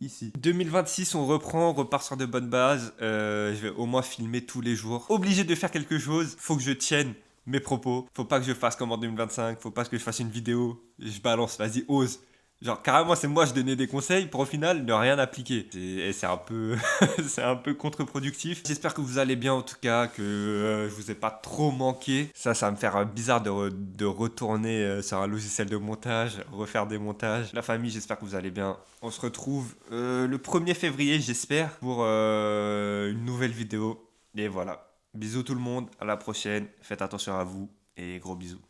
ici. 2026, on reprend, on repart sur de bonnes bases. Je vais au moins filmer tous les jours. Obligé de faire quelque chose, faut que je tienne mes propos. Faut pas que je fasse comme en 2025, faut pas que je fasse une vidéo, je balance, vas-y, ose. Genre carrément c'est moi je donnais des conseils pour au final ne rien appliquer. Et c'est un peu c'est un peu contre-productif. J'espère que vous allez bien en tout cas, que je vous ai pas trop manqué. Ça va me faire bizarre de retourner sur un logiciel de montage, refaire des montages. La famille, j'espère que vous allez bien. On se retrouve le 1er février j'espère pour une nouvelle vidéo. Et voilà. Bisous tout le monde, à la prochaine. Faites attention à vous et gros bisous.